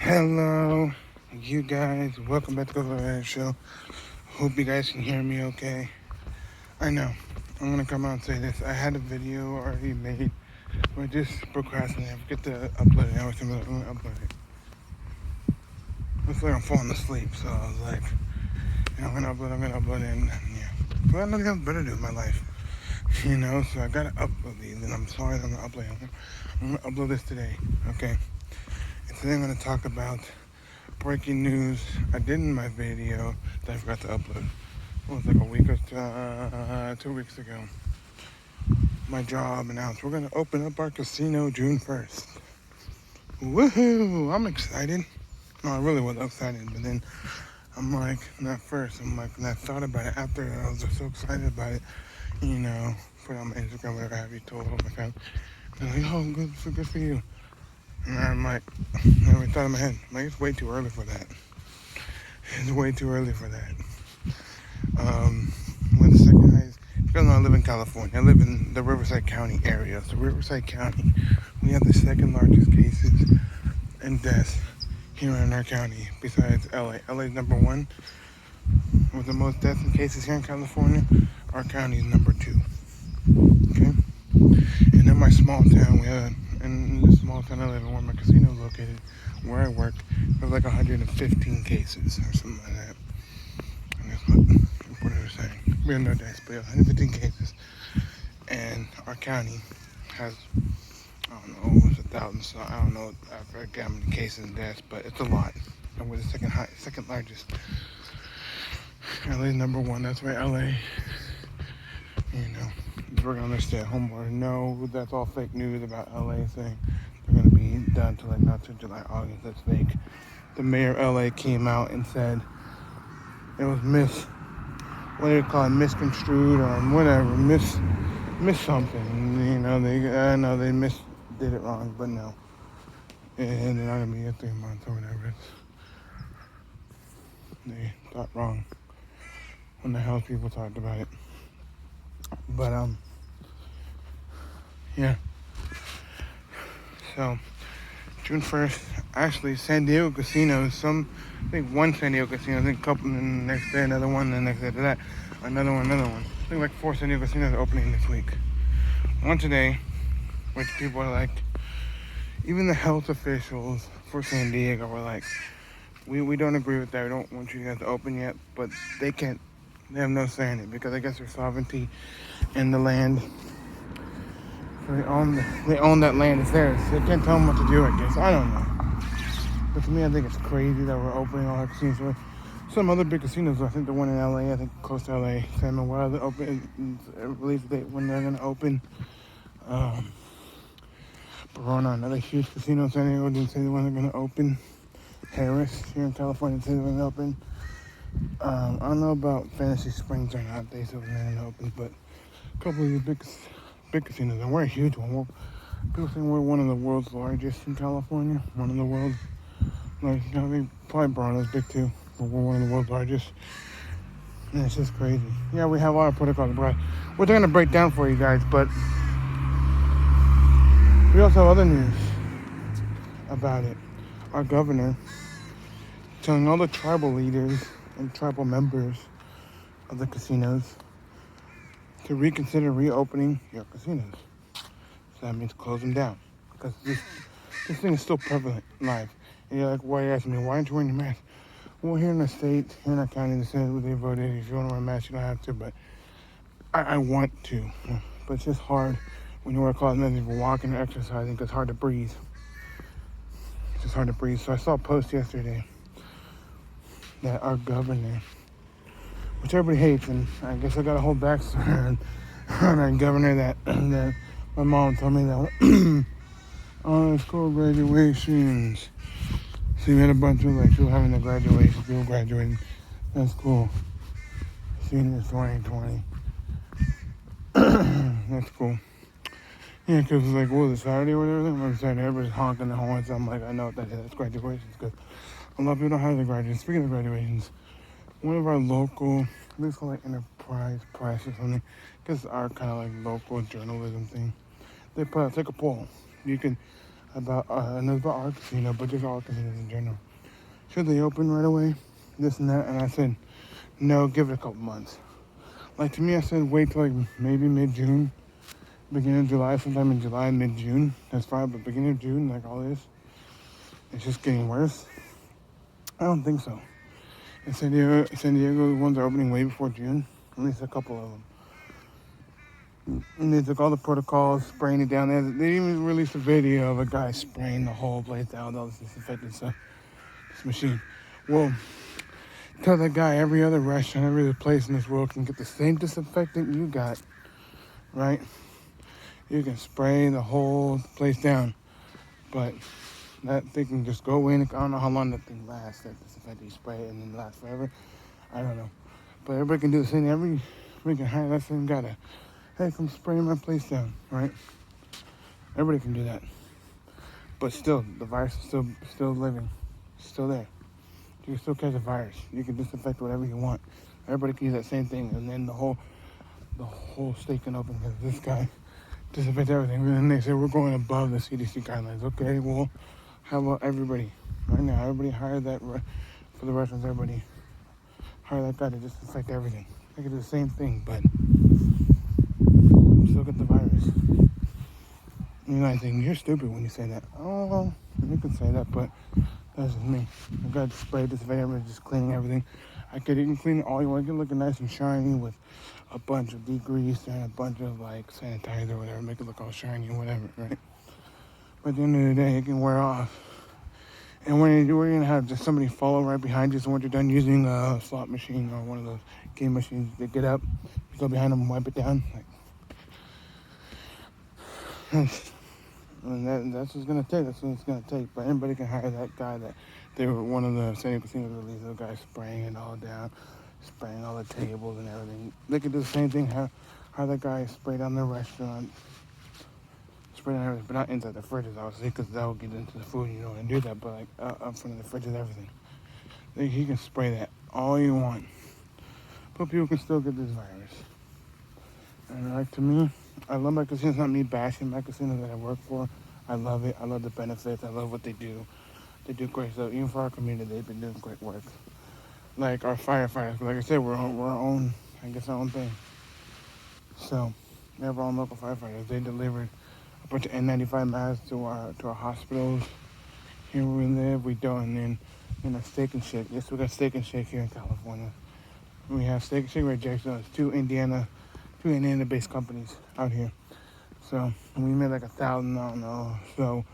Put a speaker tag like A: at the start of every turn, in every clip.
A: Hello, you guys. Welcome back to the Red Show. Hope you guys can hear me okay. I know. I'm gonna come out and say this. I had a video already made, but I just procrastinated. I forget to upload it. I was gonna upload it. Looks like I'm falling asleep, so I was like, I'm gonna upload it, and yeah. But I don't have better to do in my life, So I gotta upload these, and I'm sorry that I'm gonna upload them. I'm gonna upload this today, okay? And today I'm gonna talk about breaking news I did in my video that I forgot to upload. It was like a week or 2 weeks ago. My job announced we're gonna open up our casino June 1st. Woohoo! I'm excited. No, I really was excited, but then I'm like, not first. I'm like, when I thought about it after, I was just so excited about it. Put it on my Instagram, whatever have you, told all my family. They're like, oh, good for you. And I'm like, I already thought in my head, like, it's way too early for that. It's way too early for that. When the second highest, because I live in California. I live in the Riverside County area. So Riverside County, we have the second largest cases and deaths here in our county, besides LA. LA is number one with the most deaths and cases here in California. Our county is number two. Okay, and in my small town, in this small town I live in, where my casino is located, where I work, we have like 115 cases or something like that. And that's what the reporter was saying. We have no deaths, but 115 cases. And our county has, I don't know, it's 1,000, so I don't know, I forget how many cases and deaths, but it's a lot. And we're the second largest. LA is number one. That's why LA, we're gonna stay at home more. No, that's all fake news about LA saying they're gonna be done till like not till July, August. That's fake. The mayor of LA came out and said it was what do you call it, misconstrued or whatever, miss something. They did it wrong, but no. And they're not gonna be at 3 months or whatever. They thought wrong when the health people talked about it. But yeah. So June 1st, actually San Diego casinos, I think one San Diego casino, I think a couple, and the next day another one, and the next day after that, another one. I think like 4 San Diego casinos are opening this week. One today, which people are like, even the health officials for San Diego were like, we don't agree with that. We don't want you guys to open yet, but they have no say in it because I guess their sovereignty in the land. So they own that land. It's theirs. They can't tell them what to do, I guess. I don't know. But to me, I think it's crazy that we're opening all our casinos. Some other big casinos, I think the one in LA, I think close to LA, San Manuel, they released date when they're going to open. Verona, another huge casino in San Diego, didn't say the one they're going to open. Harris, here in California, said they're going to open. I don't know about Fantasy Springs or not. They said they're going to open, but a couple of these big casinos, and we're a huge one. People think we're one of the world's largest in California. One of the world's, probably Veronia's big too, but we're one of the world's largest. And it's just crazy. Yeah, we have a lot of protocols, which I'm going to break down for you guys, but we also have other news about it. Our governor telling all the tribal leaders and tribal members of the casinos to reconsider reopening your casinos. So that means close them down. Because this thing is still prevalent live. And you're like, why are you asking me, why aren't you wearing your mask? Well, here in the state, here in our county, they voted, if you want to wear a mask, you don't have to, but I want to. But it's just hard when you wear cosmetics for walking or exercising, because it's hard to breathe. It's just hard to breathe. So I saw a post yesterday that our governor, which everybody hates, and I guess I got a whole backstory on our governor that my mom told me that oh, school graduations. So you had a bunch of people having the graduation, people graduating. That's cool. Seniors 2020. That's cool. Yeah, because it's like, what was it, Saturday or whatever? On Saturday, everybody's honking the horns. I'm like, I know what that is. That's graduations. Because a lot of people don't have the graduations. Speaking of graduations, one of our local, it's called like Enterprise Press or something, because our kind of like local journalism thing, they take a poll. You can, about, and it was about our casino, but just all casinos in general. Should they open right away? This and that. And I said, no, give it a couple months. Like, to me, I said, wait till, like, maybe mid-June, beginning of July, sometime in July, mid-June. That's fine, but beginning of June, like all this, it's just getting worse. I don't think so. In San Diego, the ones are opening way before June, at least a couple of them. And they took all the protocols, spraying it down there. They even released a video of a guy spraying the whole place down with all this disinfectant stuff. This machine. Well, tell that guy every other restaurant, every other place in this world can get the same disinfectant you got, right? You can spray the whole place down, but that thing can just go in. I don't know how long that thing lasts, that disinfectant you spray it and then last forever. I don't know. But everybody can do the same. We can hire that same guy to, hey, come spray my place down, right? Everybody can do that. But still, the virus is still living. It's still there. You can still catch the virus. You can disinfect whatever you want. Everybody can use that same thing, and then the whole state can open because this guy disinfect everything. And then they say we're going above the CDC guidelines. Okay, well, how about everybody? Right now, everybody hire that for the restaurants. Everybody hire that guy to disinfect everything. They can do the same thing, but still get the virus. You know, I think you're stupid when you say that. Oh, well, you can say that, but that's just me. I got to spray disinfect everybody, just cleaning everything. You can clean it all you want. You can look nice and shiny with a bunch of degrease and a bunch of like sanitizer or whatever, make it look all shiny or whatever, right? But at the end of the day, it can wear off. And when you're gonna have just somebody follow right behind you, so when you're done using a slot machine or one of those game machines, they get up, you go behind them and wipe it down. Like, and that's what it's gonna take. That's what it's gonna take. But anybody can hire that guy. That they were one of the San Diego casinos released the guy spraying it all down, spraying all the tables and everything. They could do the same thing. How that guy sprayed on the restaurant, sprayed on everything, but not inside the fridges, obviously, because that will get into the food. You don't want to do that. But like up front of the fridges, everything. He can spray that all you want, but people can still get this virus. And like to me, I love my casino. It's not me bashing my casino that I work for. I love it. I love the benefits. I love what they do. They do great stuff. Even for our community, they've been doing great work. Like our firefighters. Like I said, we're our own, I guess, our own thing. So we have our own local firefighters. They delivered a bunch of N95 masks to our hospitals here where we live. We don't. And then Steak and Shake. Yes, we got Steak and Shake here in California. We have Steak and Shake right Jackson. It's two Indiana-based companies out here. So we made like 1,000, I don't know, so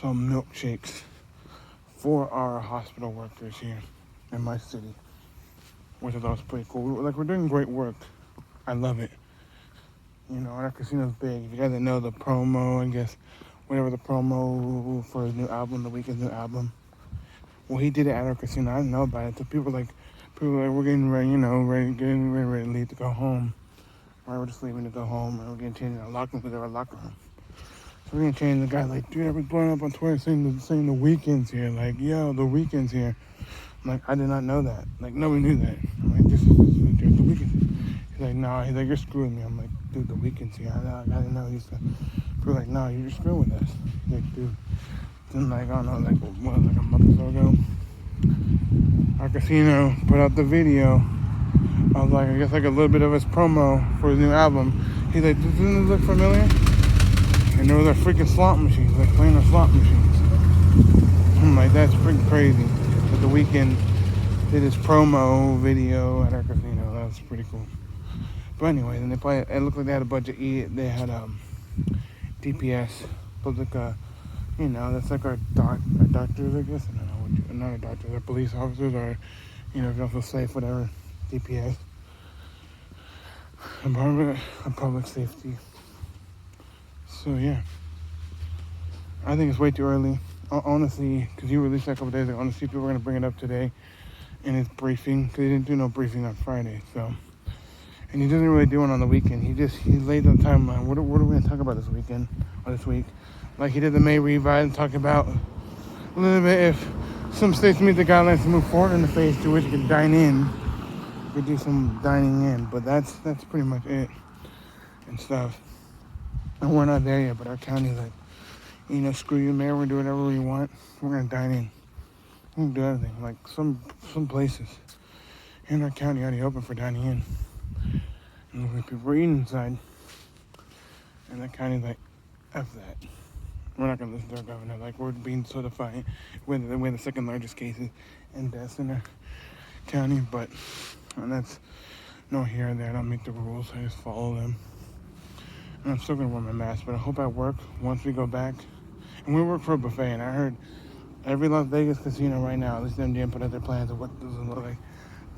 A: some milkshakes for our hospital workers here in my city, which I thought was pretty cool. We're doing great work. I love it. You know, our casino's big. If you guys know the promo, I guess, whatever the promo for his new album, The Weeknd's new album. Well, he did it at our casino. I didn't know about it. So people were like, we're getting ready, getting ready to leave to go home. Right, we're just leaving to go home, and we're getting changed in our locker room because they're our locker room. So we're gonna change. The guy like, dude, everybody's blowing up on Twitter saying the Weeknd's here. Like, yo, the Weeknd's here. I'm like, I did not know that. Like, nobody knew that. I'm like, this is the Weeknd. He's like, no. He's like, you're screwing me. I'm like, dude, the Weeknd's here. I didn't know. We're like, no, you're just screwing with us. He's like, dude. Then like, I don't know, like a month or so ago, our casino put out the video. I was like, I guess like a little bit of his promo for his new album. He's like, doesn't this look familiar? And there was our freaking slot machines, like playing our slot machines. I'm like, that's freaking crazy. But The Weeknd did his promo video at our casino. That was pretty cool. But anyway, then they play it. It looked like they had a bunch of they had DPS, public, that's like our doctors, I guess. I don't know, not our doctors, our police officers, or, if you don't feel safe, whatever. DPS, Department of Public Safety. So yeah, I think it's way too early. Honestly, because you released that a couple days ago. Honestly, people are gonna bring it up today in his briefing because he didn't do no briefing on Friday. So, and he doesn't really do it on the weekend. He laid the timeline. What are we gonna talk about this weekend or this week? Like he did the May revise and talk about a little bit if some states meet the guidelines to move forward in the phase 2, which you can dine in. We do some dining in, but that's pretty much it and stuff. And we're not there yet, but our county's like, You know, screw you, mayor. We're gonna do whatever we want. We're gonna dine in. We're gonna do everything. Like some places in our county already open for dining in, and the people are eating inside. And the county's like, F that. We're not gonna listen to our governor. Like, we're being so defiant. We're the second largest cases in deaths in our county, but and that's no here or there. I don't make the rules. I just follow them. And I'm still gonna wear my mask, but I hope at work once we go back. And we work for a buffet, and I heard every Las Vegas casino right now, at least MGM put out their plans of what this will look like.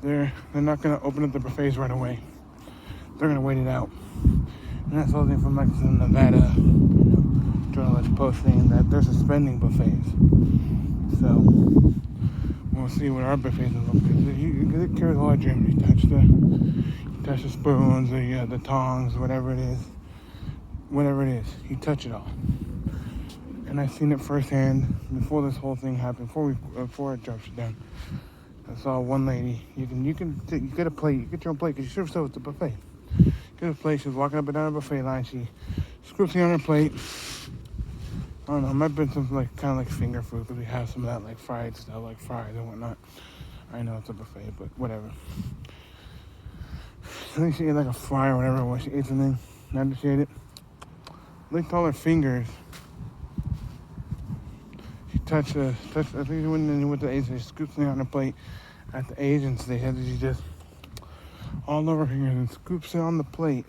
A: They're not gonna open up the buffets right away. They're gonna wait it out. And that's something from like some Nevada, journalist posting that they're suspending buffets. So we'll see what our buffets look like. It carries a lot of germs. You touch the spoons, the tongs, whatever it is. You touch it all. And I've seen it firsthand before this whole thing happened. Before it dropped down, I saw one lady. You get a plate. You get your own plate because you should have said it's a buffet. Get a plate. She was walking up and down a buffet line. She scoops it on her plate. I don't know. It might have been something like kind of like finger food because we have some of that like fried stuff, like fries and whatnot. I know it's a buffet, but whatever. I think she ate like a fry or whatever it was. She ate something. After she ate it, licked all her fingers. She touched. I think she went in with the agent. She scooped something on her plate at the agents. They had she just all over her fingers and scoops it on the plate.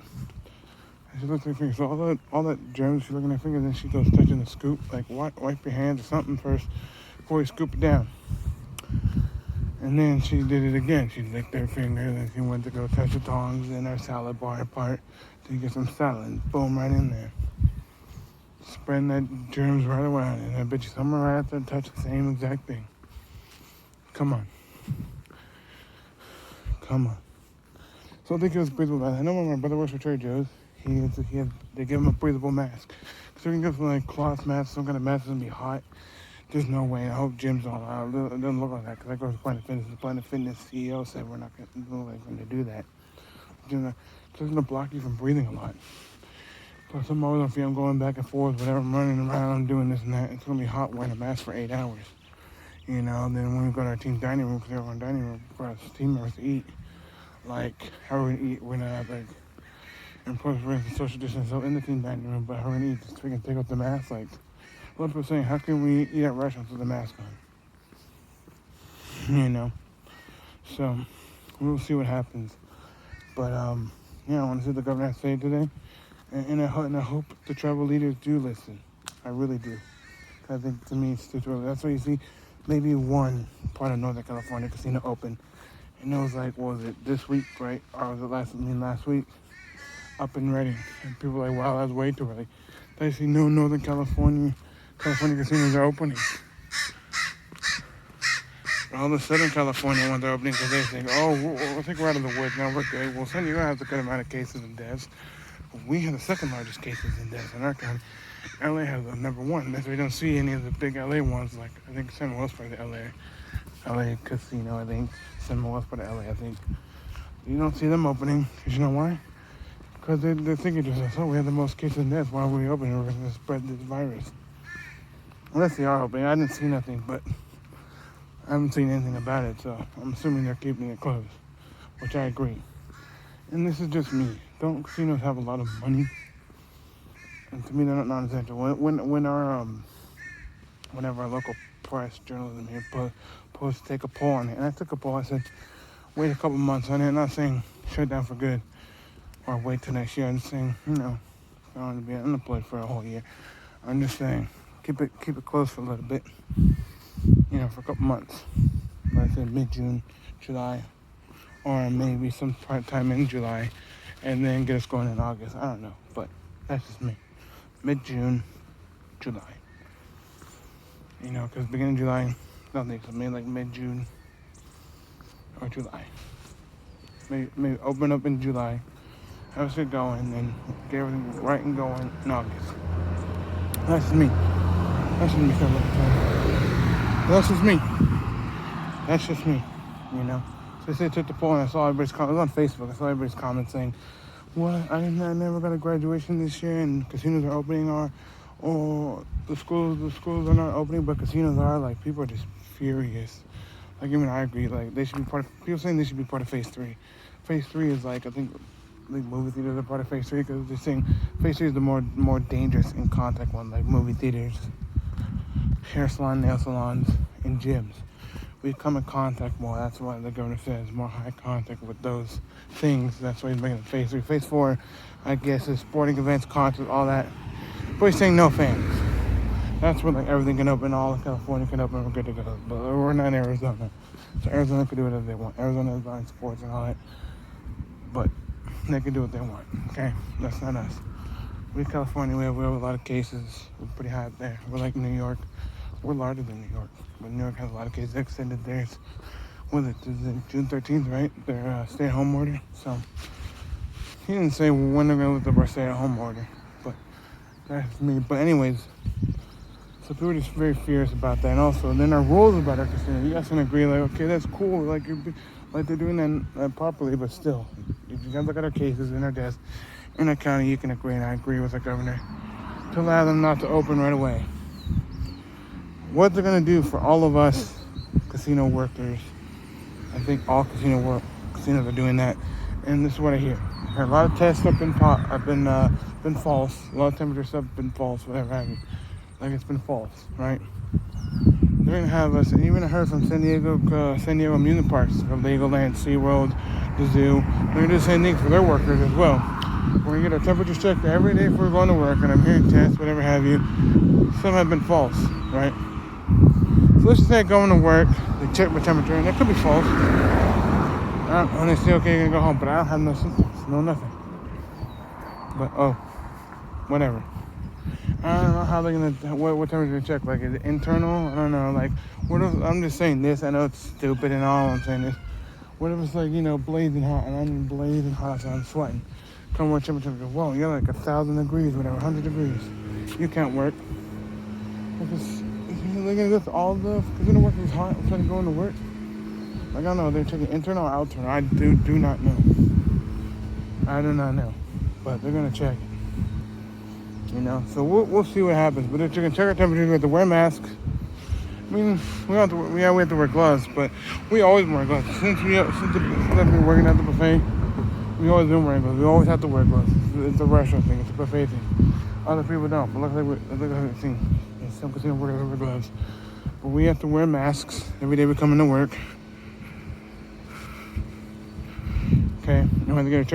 A: And she looks at her fingers. So all that germs. She looking at her fingers, and she goes touching the scoop. Like wipe your hands or something first before you scoop it down. And then she did it again. She licked her fingers and she went to go touch the tongs and her salad bar part to get some salad. Boom, right in there. Spreading that germs right around. And I bet you someone right after touched the same exact thing. Come on. So I think it was breathable mask. I know when my brother works for Trader Joe's, they give him a breathable mask. So we can get some like cloth mask, some kind of mask that's gonna be hot. There's no way. I hope Jim's on. It doesn't look like that because I go to Planet Fitness. The Planet Fitness CEO said we're not going to do that. It's going to block you from breathing a lot. Plus, I'm always on feet. I'm going back and forth, whatever. I'm running around, doing this and that. It's going to be hot wearing a mask for 8 hours. Then when we go to our team dining room, because we're on dining room for us team members to eat, like how we're going to eat, we're going to have like, and plus we're in social distance, so in the team dining room, but how we're going to eat, just we can take off the mask, like. A lot of people saying, how can we eat at restaurants with a mask on? So we'll see what happens. But I want to see what the governor has to say today, and I hope the travel leaders do listen. I really do. I think to me it's too early. That's why you see maybe one part of Northern California casino open, and it was like, what was it, this week, right? Or was it last week? Up and ready, and people were like, wow, that's way too early. They see no Northern California casinos are opening. All the Southern California ones are opening because they think, I think we're out of the woods now, we're good. Well, San Diego has a good amount of cases and deaths. We have the second largest cases and deaths in our county. LA has the number one. That's why we don't see any of the big LA ones, like I think San Luis part of the LA casino, I think. San Luis part of LA, I think. You don't see them opening, because you know why? Because they're thinking to themselves, we have the most cases and deaths, why are we opening? We're going to spread this virus. Unless they are opening. I didn't see nothing, but I haven't seen anything about it, so I'm assuming they're keeping it closed, which I agree. And this is just me. Don't casinos have a lot of money? And to me, they're not non-essential. Whenever our local press journalism here take a poll on it, and I took a poll, I said, wait a couple months on it. I'm not saying shut down for good or wait till next year. I'm just saying, I don't want to be unemployed for a whole year. I'm just saying, keep it closed for a little bit, for a couple months. Like I said, mid-June, July, or maybe some time in July, and then get us going in August. I don't know, but that's just me. Mid-June, July. Because beginning of July, nothing. So maybe like mid-June or July. Maybe open up in July, have us get going, and get everything right and going in August. That's just me. That's just me. That's just me. So they took the poll, and I saw everybody's comments. It was on Facebook. I saw everybody's comments saying, "What? I never got a graduation this year, and casinos are opening, or the schools are not opening, but casinos are. Like, people are just furious. Like, even I agree. Like, they should be part of. People saying they should be part of Phase 3. Phase 3 is like, I think movie theaters are part of Phase 3 because they're saying Phase 3 is the more dangerous in contact one, like movie theaters, hair salon, nail salons, and gyms. We come in contact more. That's why the governor says more high contact with those things. That's why he's making it Phase 3. Phase 4, I guess, is sporting events, concerts, all that. But he's saying no fans. That's when like everything can open, all of California can open, we're good to go. But we're not in Arizona. So Arizona can do whatever they want. Arizona is buying sports and all that. But they can do what they want, okay? That's not us. We California, we have a lot of cases. We're pretty high up there. We're like New York. We're larger than New York. But New York has a lot of cases. They extended theirs, was it June 13th, right? Their stay-at-home order. So he didn't say when they're going to lift up our stay-at-home order. But that's me. But anyways, so people are just very furious about that. And also, then our rules about our casino, you guys can agree, like, okay, that's cool. Like, they're doing that properly, but still, if you guys look at our cases in our desk, in our county, you can agree, and I agree with the governor, to allow them not to open right away. What they're going to do for all of us casino workers, I think all casinos are doing that, and this is what I hear. A lot of tests have been false. A lot of temperature stuff have been false, whatever have you. Like, it's been false, right? They're gonna have us, and even I heard from San Diego amusement parks, from Legoland, SeaWorld, the zoo. They're gonna do the same thing for their workers as well. We're gonna get our temperatures checked every day if we're going to work, and I'm hearing tests, whatever have you. Some have been false, right? So let's just say going to work, they check my temperature, and it could be false. And they say, okay, you're gonna go home, but I don't have no symptoms, no nothing. But whatever. I don't know how they're gonna, what temperature to check. Like, is it internal? I don't know. Like, what if, I'm just saying this. I know it's stupid and all. I'm saying this. What if it's like, blazing hot, and I'm blazing hot, so I'm sweating. Come what temperature? Whoa, you're like 1,000 degrees, whatever, 100 degrees. You can't work. Because look at this, all the casino work is hot. I'm trying to go into work. Like, I don't know. They're checking internal or outside. I do not know. I do not know, but they're gonna check. So we'll see what happens. But if you can check our temperature, we have to wear masks. I mean, we have to wear gloves, but we always wear gloves. Since we've been working at the buffet, we always been wearing gloves. We always have to wear gloves. It's a restaurant thing. It's a buffet thing. Other people don't. But luckily, we're seeing some casino workers wear gloves. But we have to wear masks every day we come into work. Okay, and we have to get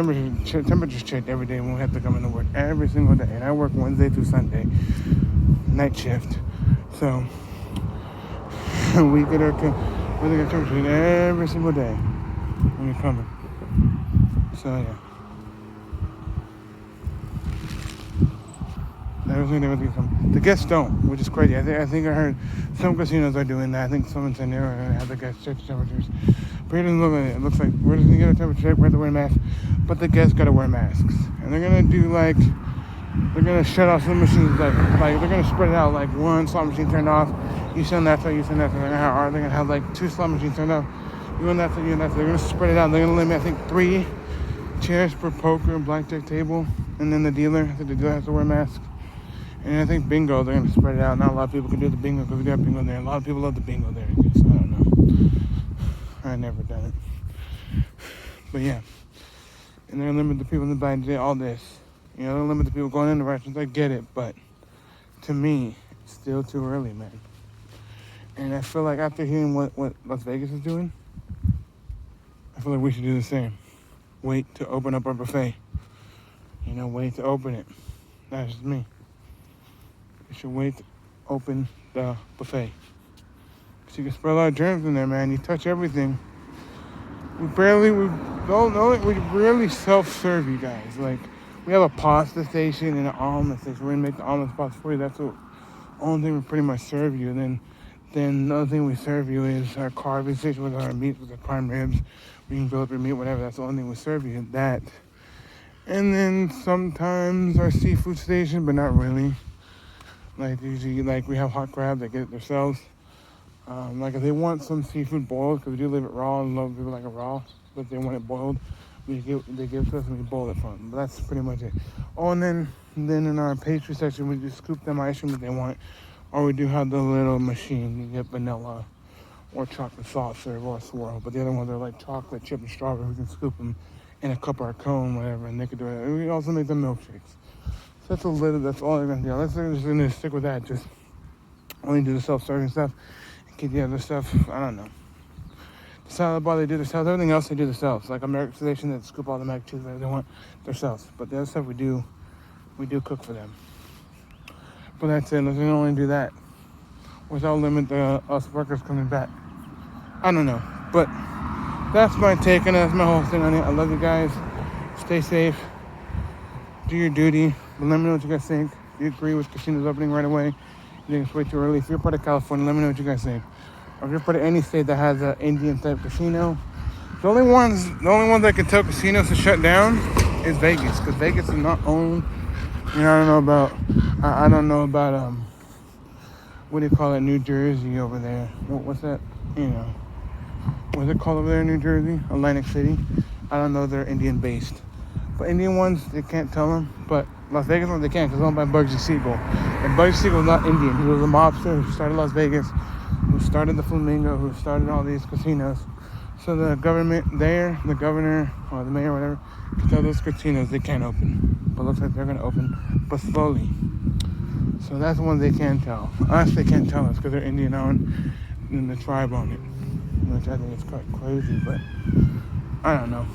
A: our temperatures checked every day when we have to come into work, every single day. And I work Wednesday through Sunday, night shift. So we get our temperatures every single day when we come in. So yeah, everything comes. The guests don't, which is crazy. I think I heard some casinos are doing that. I think some in San Diego are going to have the guests check the temperatures. But it doesn't look like it. It looks like we're just going to get a temperature check, we have to wear masks. But the guests got to wear masks. And they're going to do they're going to shut off some machines. Like they're going to spread it out. Like one slot machine turned off. You send that side, you send that side. They're going to have like 2 slot machines turned off. You and that side, you and that side. They're going to spread it out. They're going to limit, I think, 3 chairs per poker and blackjack table. And then the dealer has to wear masks. And I think bingo, they're going to spread it out. Not a lot of people can do the bingo because we got bingo there. A lot of people love the bingo there. So I don't know. I've never done it. But yeah. And they're going to limit the people that buy all this. They're going to limit the people going in the restaurants. I get it. But to me, it's still too early, man. And I feel like after hearing what Las Vegas is doing, I feel like we should do the same. Wait to open up our buffet. Wait to open it. That's just me. We should wait to open the buffet. Because you can spread a lot of germs in there, man. You touch everything. We rarely self-serve, you guys. Like, we have a pasta station and an omelet station. We're going to make the omelet spots for you. That's the only thing we pretty much serve you. Then the other thing we serve you is our carving station with our meat, with the prime ribs. We can build up your meat, whatever. That's the only thing we serve you. That. And then sometimes our seafood station, but not really. Like, usually, we have hot crab, they get it themselves. If they want some seafood boiled, because we do leave it raw, and a lot of people like it raw, but they want it boiled, they give to us and we bowl it for them. But that's pretty much it. Oh, and then in our pastry section, we just scoop them ice cream if they want. Or we do have the little machine. You get vanilla or chocolate soft serve or a swirl. But the other ones are like chocolate, chip, and strawberry. We can scoop them in a cup or a cone, whatever, and they can do it. And we also make them milkshakes. So that's all they're gonna do. Let's just gonna stick with that. Just only do the self-serving stuff. And keep the other stuff, I don't know. The salad bar, they do themselves. Everything else, they do themselves. Like American Station, they scoop all the mac and cheese, whatever they want themselves. But the other stuff we do cook for them. But that's it. Let's only do that without limit us workers coming back. I don't know. But that's my take on it. That's my whole thing on it. I love you guys. Stay safe. Do your duty. But let me know what you guys think. Do you agree with casinos opening right away? You think it's way too early? If you're part of California, let me know what you guys think. Or if you're part of any state that has an Indian type casino, the only ones that can tell casinos to shut down is Vegas, because Vegas is not owned. You know, I don't know about what do you call it, New Jersey over there? What's that? You know, what's it called over there in New Jersey? Atlantic City. I don't know. They're Indian based, but Indian ones they can't tell them. But Las Vegas ones they can, because it's owned by Bugsy Siegel, and Bugsy Siegel is not Indian. He was a mobster who started Las Vegas, who started the Flamingo, who started all these casinos. So the government there, the governor or the mayor or whatever, can tell those casinos they can't open. But it looks like they're going to open, but slowly. So that's the one they can tell. Us, they can't tell us because they're Indian owned and the tribe on it, which I think is quite crazy, but I don't know.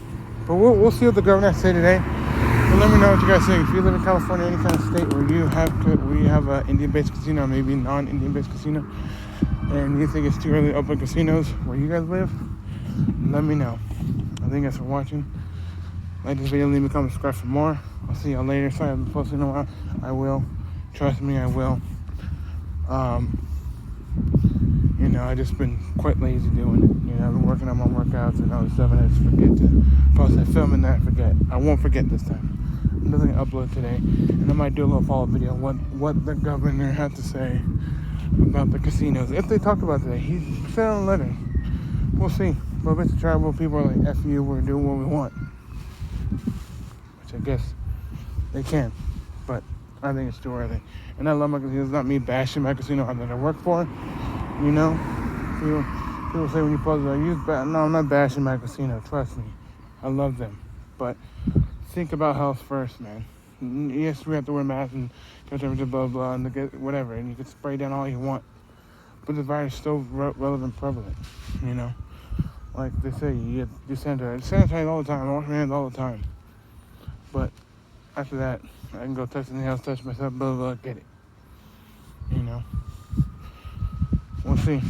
A: But we'll see what the governor has to say today. But let me know what you guys think. If you live in California, any kind of state where you have an Indian-based casino, or maybe non-Indian-based casino, and you think it's too early to open casinos where you guys live, let me know. I thank you guys for watching. Like this video, leave me a comment, subscribe for more. I'll see y'all later. Sorry I haven't posted in a while. I will. Trust me, I will. You know, I just been quite lazy doing it. You know, I've been working on my workouts and all this stuff, and I just forget to post that film, and then I forget. I won't forget this time. I'm just gonna upload today, and I might do a little follow-up video on what the governor had to say about the casinos. If they talked about today, he said on a letter. We'll see. But if it's tribal people are like, F you, we're doing what we want. Which I guess they can. But I think it's too early. And I love my casino. It's not me bashing my casino that I work for. You know? People say when you post it, no, I'm not bashing my casino. Trust me. I love them. But think about health first, man. Yes, we have to wear masks and temperature, blah, blah, and get whatever. And you can spray down all you want. But the virus is still relevant, prevalent. You know? Like they say, you sanitize all the time. I wash my hands all the time. But after that, I can go touch anything else, touch myself, blah, blah, get it. You know? We'll see.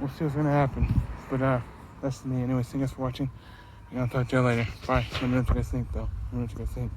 A: We'll see what's going to happen. But that's me. Anyways, thank you guys for watching. And I'll talk to you later. Bye. Let me know what you guys think, though. Let me know what you guys think.